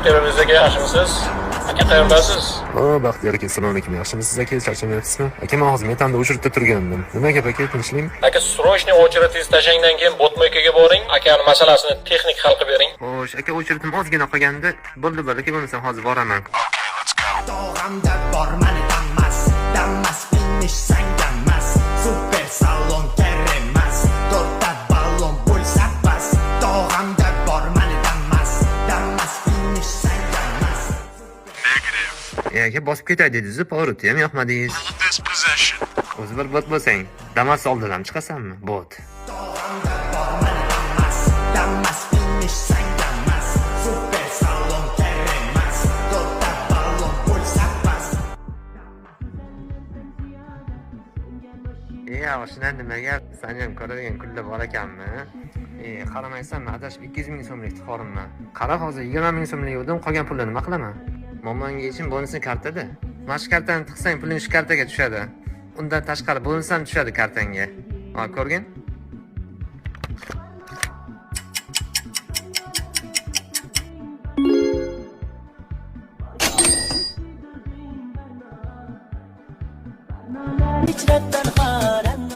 Maktabimizga yaxshimisiz? Aka qayerdasiz? Baxtiyor aka, assalomu alaykum. Yaxshimisiz aka? Charchamayapsizmi? Aka, men hozir metamda o'chiribda turgandim. Nima gap aka, tinchlikmi? Aka, срочный очередь tashangdan keyin botmoykaga boring. Akani masalasini texnik hal qilib bering. Xo'sh, aka, o'chirdim ozgina qolganda. Bo'ldi, aka, bo'lmasa hozir boraman. Doğamda bormani dammas finish sangamas super salon keremas to'rtta ballon bo'lsa bas Doğamda bormani dammas finish sangamas Aka, bosib ketay dedingiz, pоворot ham yoqmadingiz. O'zi bir bot bo'lsang, Damas oldidan chiqasanmi? Bot. Doğamda bormani dammas finish sangamas super salon keremas to'rtta ballon bo'lsa bas Oshidan nimaga? Sen ham ko'radigan kunlar bor ekanmi? Qaramaysanmi, adashib 200 ming so'mlik ixtiyorimman. Qara, hozir 20 ming so'mlik yo'dim, qolgan pulni nima qilaman? Momonga yechim bonusni kartada. Mana shu kartani tiqsang, puling shu kartaga tushadi. Undan tashqari bonus ham tushadi kartangga. Ha, ko'rgin? هجرة تنهار